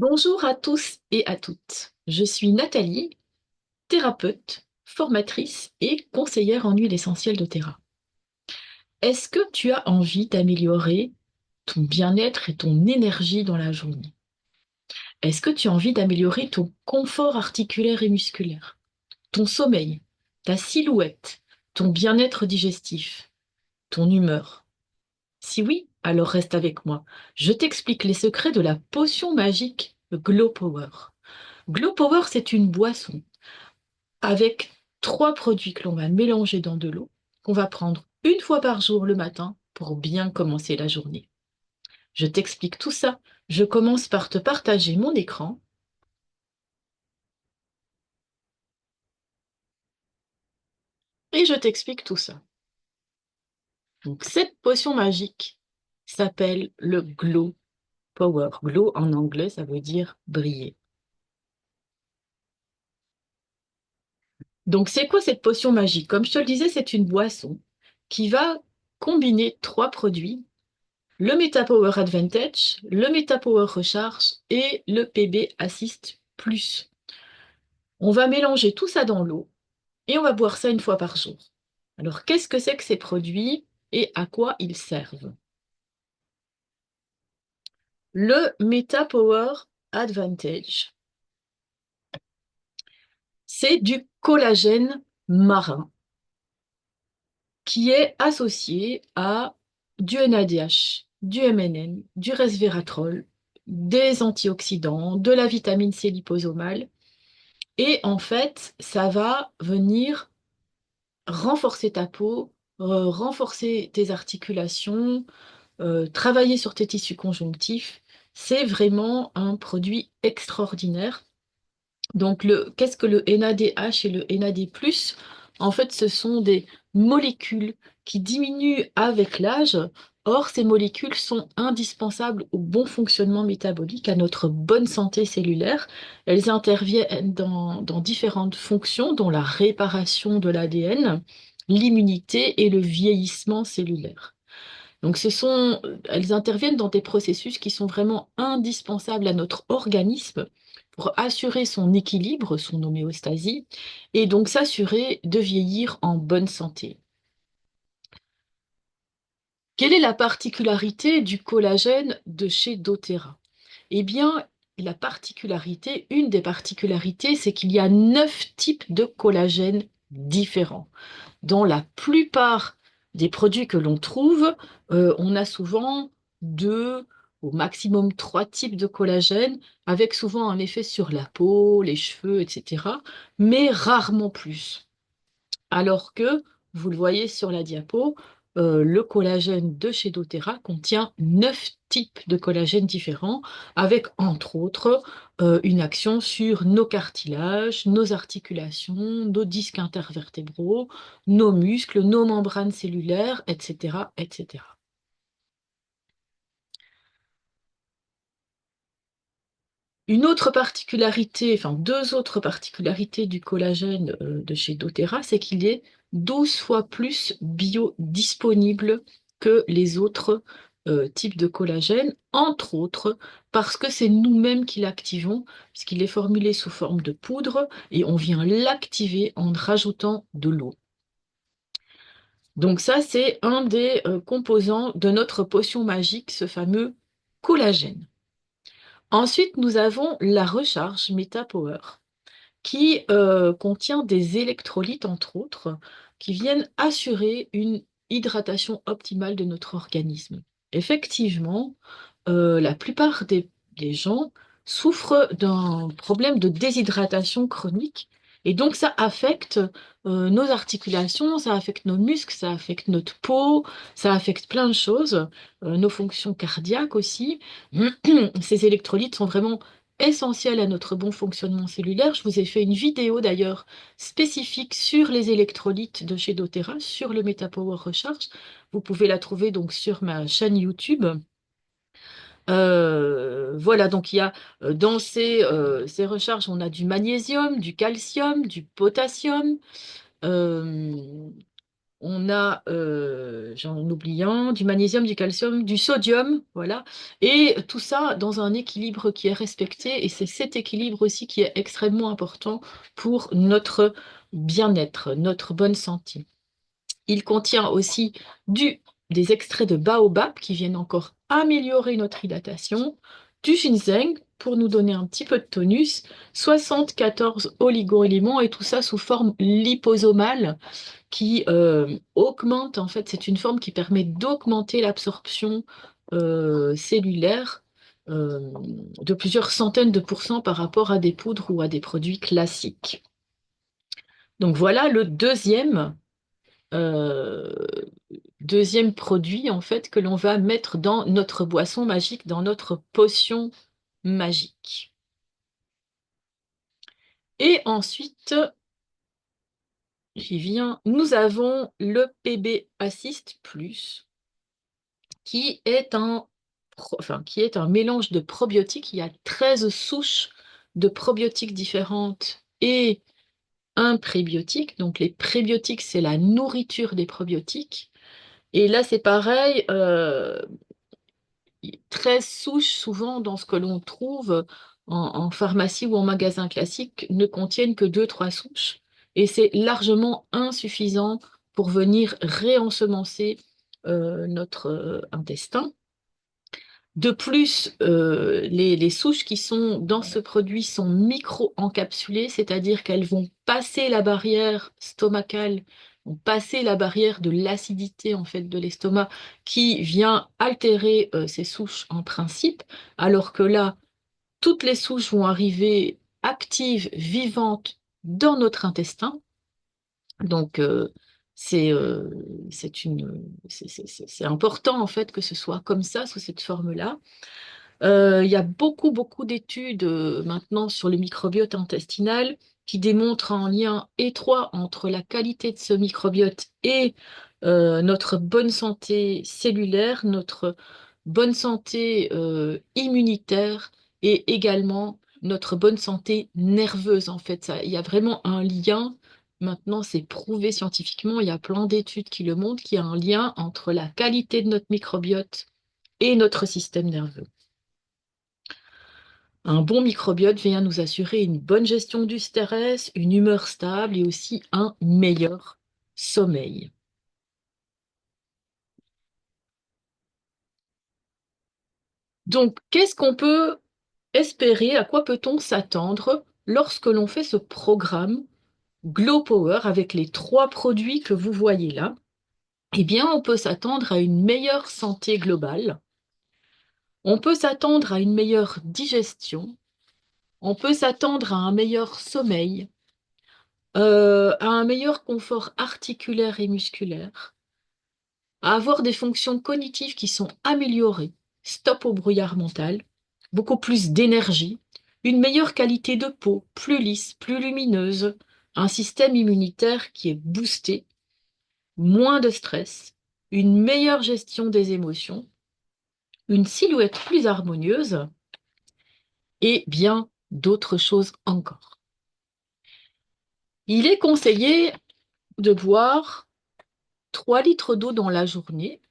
Bonjour à tous et à toutes. Je suis Nathalie, thérapeute, formatrice et conseillère en huile essentielle doTERRA. Est-ce que tu as envie d'améliorer ton bien-être et ton énergie dans la journée? Est-ce que tu as envie d'améliorer ton confort articulaire et musculaire, ton sommeil, ta silhouette, ton bien-être digestif, ton humeur? Si oui, alors reste avec moi. Je t'explique les secrets de la potion magique Glow Power. Glow Power, c'est une boisson avec 3 produits que l'on va mélanger dans de l'eau, qu'on va prendre une fois par jour le matin pour bien commencer la journée. Je t'explique tout ça. Je commence par te partager mon écran et je t'explique tout ça. Donc, cette potion magique s'appelle le Glow Power. Glow en anglais, ça veut dire briller. Donc, c'est quoi cette potion magique? Comme je te le disais, c'est une boisson qui va combiner 3 produits: le MetaPower Advantage, le MetaPower Recharge et le PB Assist Plus. On va mélanger tout ça dans l'eau et on va boire ça une fois par jour. Alors, qu'est-ce que c'est que ces produits et à quoi ils servent? Le MetaPower Advantage, c'est du collagène marin qui est associé à du NADH, du MNN, du resveratrol, des antioxydants, de la vitamine C liposomale. Et en fait, ça va venir renforcer ta peau, renforcer tes articulations, travailler sur tes tissus conjonctifs. C'est vraiment un produit extraordinaire. Donc, qu'est-ce que le NADH et le NAD+? En fait, ce sont des molécules qui diminuent avec l'âge. Or, ces molécules sont indispensables au bon fonctionnement métabolique, à notre bonne santé cellulaire. Elles interviennent dans différentes fonctions, dont la réparation de l'ADN, l'immunité et le vieillissement cellulaire. Donc, elles interviennent dans des processus qui sont vraiment indispensables à notre organisme pour assurer son équilibre, son homéostasie, et donc s'assurer de vieillir en bonne santé. Quelle est la particularité du collagène de chez doTERRA? Eh bien, une des particularités, c'est qu'il y a 9 types de collagène différents. Dans la plupart des produits que l'on trouve, on a souvent 2, au maximum 3 types de collagène, avec souvent un effet sur la peau, les cheveux, etc., mais rarement plus. Alors que, vous le voyez sur la diapo, le collagène de chez doTERRA contient 9 types de collagène différents, avec entre autres une action sur nos cartilages, nos articulations, nos disques intervertébraux, nos muscles, nos membranes cellulaires, etc., etc. Une autre particularité, enfin 2 autres particularités du collagène de chez doTERRA, c'est qu'il est 12 fois plus biodisponible que les autres types de collagène, entre autres parce que c'est nous-mêmes qui l'activons, puisqu'il est formulé sous forme de poudre et on vient l'activer en rajoutant de l'eau. Donc ça, c'est un des composants de notre potion magique, ce fameux collagène. Ensuite, nous avons la recharge MetaPower, qui contient des électrolytes, entre autres, qui viennent assurer une hydratation optimale de notre organisme. Effectivement, la plupart des gens souffrent d'un problème de déshydratation chronique, et donc ça affecte nos articulations, ça affecte nos muscles, ça affecte notre peau, ça affecte plein de choses, nos fonctions cardiaques aussi. Ces électrolytes sont vraiment essentiels à notre bon fonctionnement cellulaire. Je vous ai fait une vidéo d'ailleurs spécifique sur les électrolytes de chez doTERRA, sur le MetaPower Recharge. Vous pouvez la trouver donc sur ma chaîne YouTube. Voilà, donc il y a dans ces recharges, on a du magnésium, du calcium, du potassium. euh, On a, j'en oublie un, du magnésium, du calcium, du sodium, voilà. Et tout ça dans un équilibre qui est respecté. Et c'est cet équilibre aussi qui est extrêmement important pour notre bien-être, notre bonne santé. Il contient aussi des extraits de baobab qui viennent encore améliorer notre hydratation, du ginseng pour nous donner un petit peu de tonus, 74 oligo-éléments et tout ça sous forme liposomale qui augmente, en fait, c'est une forme qui permet d'augmenter l'absorption cellulaire de plusieurs centaines de pourcents par rapport à des poudres ou à des produits classiques. Donc voilà le euh, deuxième produit en fait que l'on va mettre dans notre boisson magique, dans notre potion magique. Et ensuite, j'y viens, nous avons le PB Assist Plus, qui est qui est un mélange de probiotiques. Il y a 13 souches de probiotiques différentes et un prébiotique. Donc les prébiotiques, c'est la nourriture des probiotiques. Et là, c'est pareil, 13 souches, souvent dans ce que l'on trouve en pharmacie ou en magasin classique, ne contiennent que deux trois souches. Et c'est largement insuffisant pour venir réensemencer notre intestin. De plus, les souches qui sont dans ce produit sont micro-encapsulées, c'est-à-dire qu'elles vont passer la barrière stomacale, vont passer la barrière de l'acidité en fait de l'estomac qui vient altérer ces souches en principe, alors que là, toutes les souches vont arriver actives, vivantes dans notre intestin. Donc, c'est c'est important en fait que ce soit comme ça, sous cette forme-là. Il y a beaucoup d'études maintenant sur le microbiote intestinal qui démontrent un lien étroit entre la qualité de ce microbiote et notre bonne santé cellulaire, notre bonne santé immunitaire et également notre bonne santé nerveuse. En fait, ça, il y a vraiment un lien. Maintenant, c'est prouvé scientifiquement. Il y a plein d'études qui le montrent qu'il y a un lien entre la qualité de notre microbiote et notre système nerveux. Un bon microbiote vient nous assurer une bonne gestion du stress, une humeur stable et aussi un meilleur sommeil. Donc, qu'est-ce qu'on peut espérer, à quoi peut-on s'attendre lorsque l'on fait ce programme Glow Power avec les trois produits que vous voyez là? Eh bien, on peut s'attendre à une meilleure santé globale, on peut s'attendre à une meilleure digestion, on peut s'attendre à un meilleur sommeil, à un meilleur confort articulaire et musculaire, à avoir des fonctions cognitives qui sont améliorées, stop au brouillard mental, beaucoup plus d'énergie, une meilleure qualité de peau, plus lisse, plus lumineuse, un système immunitaire qui est boosté, moins de stress, une meilleure gestion des émotions, une silhouette plus harmonieuse et bien d'autres choses encore. Il est conseillé de boire 3 litres d'eau dans la journée,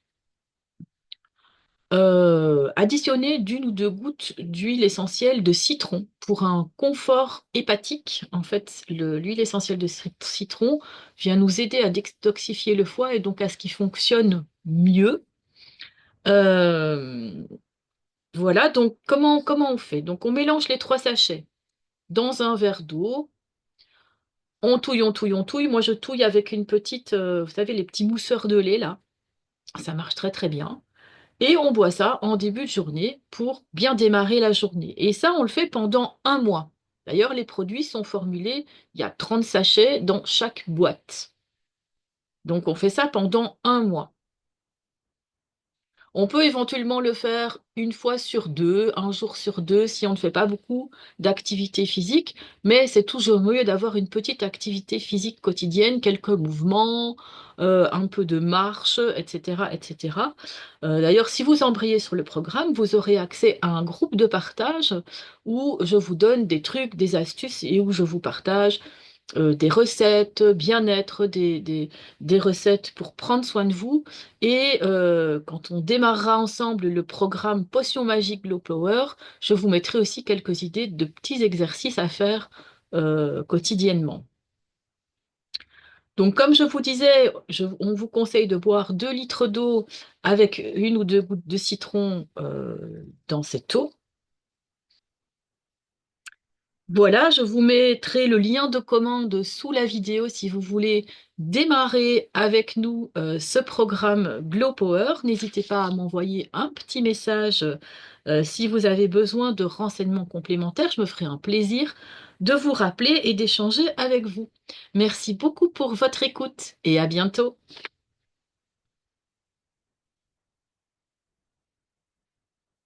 additionner d'une ou deux gouttes d'huile essentielle de citron pour un confort hépatique. En fait, l'huile essentielle de citron vient nous aider à détoxifier le foie et donc à ce qu'il fonctionne mieux. Euh, voilà, donc comment on fait? Donc on mélange les 3 sachets dans un verre d'eau. On touille, on touille, on touille. Moi, je touille avec une petite, vous savez, les petits mousseurs de lait, là. Ça marche très, très bien. Et on boit ça en début de journée pour bien démarrer la journée. Et ça, on le fait pendant un mois. D'ailleurs, les produits sont formulés, il y a 30 sachets dans chaque boîte. Donc, on fait ça pendant un mois. On peut éventuellement le faire une fois sur deux, un jour sur deux, si on ne fait pas beaucoup d'activité physique, mais c'est toujours mieux d'avoir une petite activité physique quotidienne, quelques mouvements, un peu de marche, etc., etc. D'ailleurs, si vous embrayez sur le programme, vous aurez accès à un groupe de partage où je vous donne des trucs, des astuces et où je vous partage des recettes bien-être, des recettes pour prendre soin de vous. Et quand on démarrera ensemble le programme Potion Magique Glow Power, je vous mettrai aussi quelques idées de petits exercices à faire quotidiennement. Donc, comme je vous disais, on vous conseille de boire 2 litres d'eau avec une ou deux gouttes de citron dans cette eau. Voilà, je vous mettrai le lien de commande sous la vidéo si vous voulez démarrer avec nous ce programme Glow Power. N'hésitez pas à m'envoyer un petit message si vous avez besoin de renseignements complémentaires. Je me ferai un plaisir de vous rappeler et d'échanger avec vous. Merci beaucoup pour votre écoute et à bientôt.